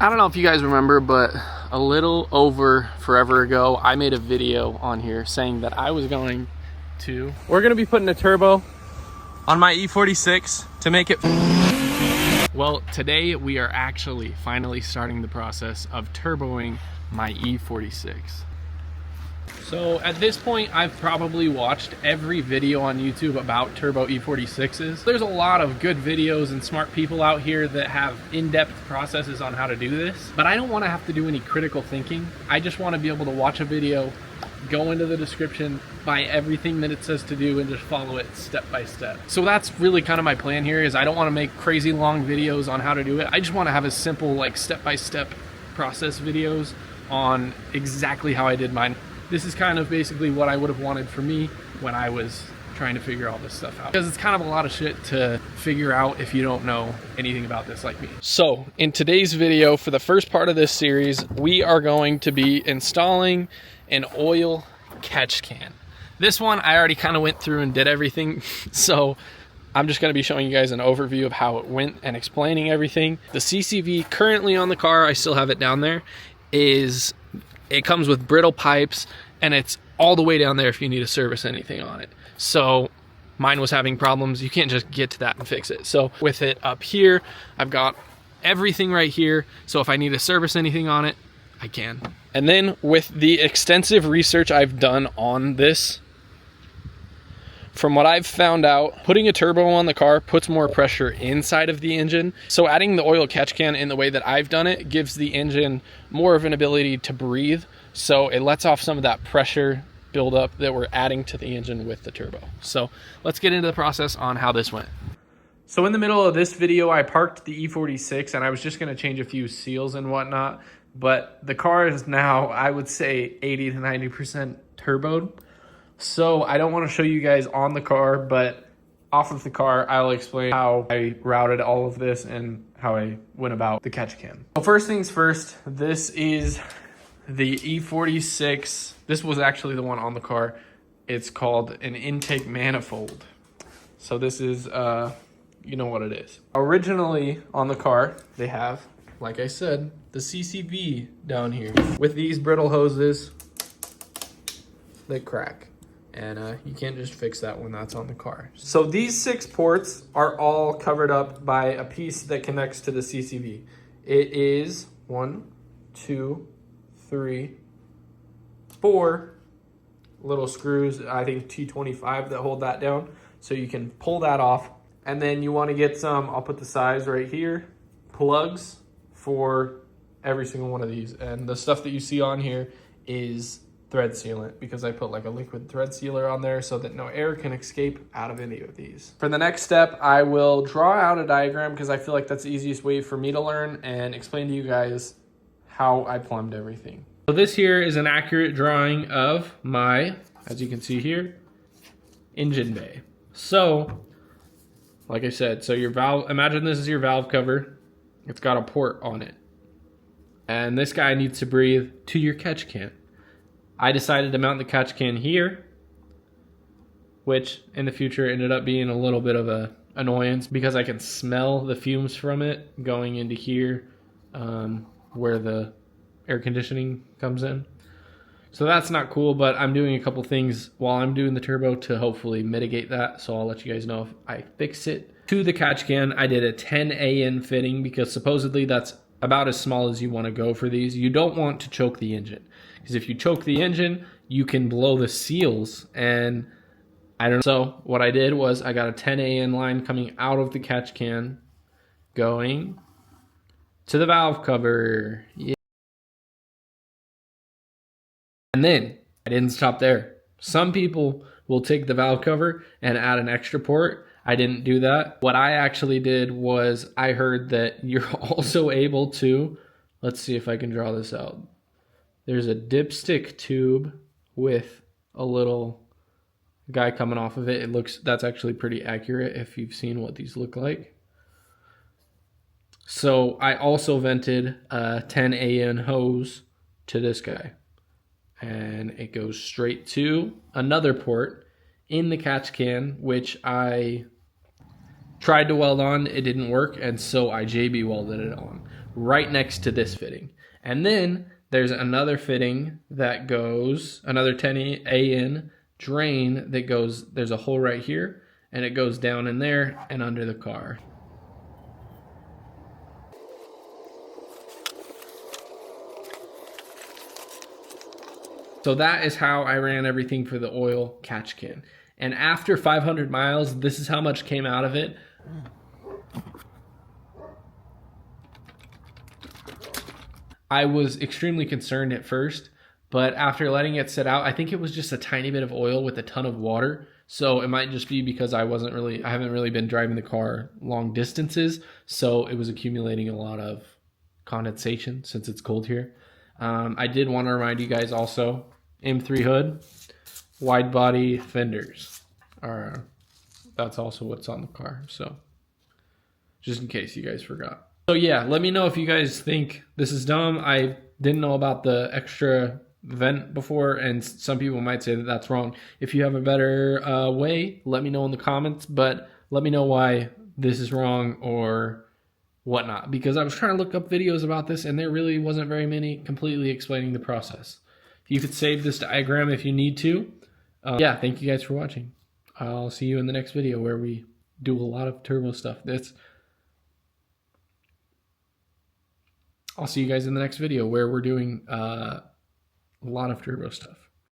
I don't know if you guys remember, but a little over forever ago, I made a video on here saying that we're going to be putting a turbo on my E46 to make it. Well, today we are actually finally starting the process of turboing my E46. So at this point, I've probably watched every video on YouTube about turbo E46s. There's a lot of good videos and smart people out here that have in-depth processes on how to do this, but I don't want to have to do any critical thinking. I just want to be able to watch a video, go into the description, buy everything that it says to do, and just follow it step by step. So that's really kind of my plan here. Is I don't want to make crazy long videos on how to do it. I just want to have a simple, like, step-by-step process videos on exactly how I did mine. This is kind of basically what I would have wanted for me when I was trying to figure all this stuff out, because it's kind of a lot of shit to figure out if you don't know anything about this like me. So in today's video, for the first part of this series, we are going to be installing an oil catch can. This one I already kind of went through and did everything, so I'm just going to be showing you guys an overview of how it went and explaining everything. The CCV currently on the car, I still have it down there, it comes with brittle pipes, and it's all the way down there if you need to service anything on it. So mine was having problems. You can't just get to that and fix it. So with it up here, I've got everything right here. So if I need to service anything on it, I can. And then with the extensive research I've done on this, from what I've found out, putting a turbo on the car puts more pressure inside of the engine. So adding the oil catch can in the way that I've done it gives the engine more of an ability to breathe. So it lets off some of that pressure buildup that we're adding to the engine with the turbo. So let's get into the process on how this went. So in the middle of this video, I parked the E46 and I was just gonna change a few seals and whatnot, but the car is now, I would say, 80 to 90% turboed. So I don't want to show you guys on the car, but off of the car, I'll explain how I routed all of this and how I went about the catch can. So first things first, this is the E46. This was actually the one on the car. It's called an intake manifold. So this is, you know what it is. Originally on the car, they have, like I said, the CCV down here with these brittle hoses that crack. And you can't just fix that when that's on the car. So these 6 ports are all covered up by a piece that connects to the CCV. It is 1, 2, 3, 4 little screws, I think T25, that hold that down. So you can pull that off. And then you want to get some, I'll put the size right here, plugs for every single one of these. And the stuff that you see on here is thread sealant, because I put like a liquid thread sealer on there so that no air can escape out of any of these. For the next step, I will draw out a diagram because I feel like that's the easiest way for me to learn and explain to you guys how I plumbed everything. So this here is an accurate drawing of my, as you can see here, engine bay. So, like I said, so your valve, imagine this is your valve cover. It's got a port on it. And this guy needs to breathe to your catch can. I decided to mount the catch can here, which in the future ended up being a little bit of a annoyance because I can smell the fumes from it going into here, where the air conditioning comes in. So that's not cool, but I'm doing a couple things while I'm doing the turbo to hopefully mitigate that. So I'll let you guys know if I fix it. To the catch can, I did a 10 AN fitting because supposedly that's about as small as you want to go for these. You don't want to choke the engine, because if you choke the engine, you can blow the seals, and I don't know. So what I did was I got a 10 AN line coming out of the catch can, going to the valve cover. Yeah. And then I didn't stop there. Some people will take the valve cover and add an extra port. I didn't do that. What I actually did was I heard that you're also able to, let's see if I can draw this out. There's a dipstick tube with a little guy coming off of it. That's actually pretty accurate if you've seen what these look like. So I also vented a 10 AN hose to this guy. And it goes straight to another port in the catch can, which I tried to weld on. It didn't work, and so I JB welded it on. right next to this fitting. And then there's another fitting that goes, another 10 AN drain that goes, there's a hole right here, and it goes down in there and under the car. So that is how I ran everything for the oil catch can. And after 500 miles, this is how much came out of it. I was extremely concerned at first, but after letting it sit out, I think it was just a tiny bit of oil with a ton of water. So it might just be because I haven't really been driving the car long distances. So it was accumulating a lot of condensation since it's cold here. I did want to remind you guys also, M3 hood, wide body fenders that's also what's on the car. So just in case you guys forgot. So yeah, let me know if you guys think this is dumb. I didn't know about the extra vent before, and some people might say that that's wrong. If you have a better way, let me know in the comments, but let me know why this is wrong or whatnot, because I was trying to look up videos about this and there really wasn't very many completely explaining the process. You could save this diagram if you need to. Yeah, thank you guys for watching. I'll see you in the next video where we do a lot of turbo stuff. I'll see you guys in the next video where we're doing a lot of turbo stuff.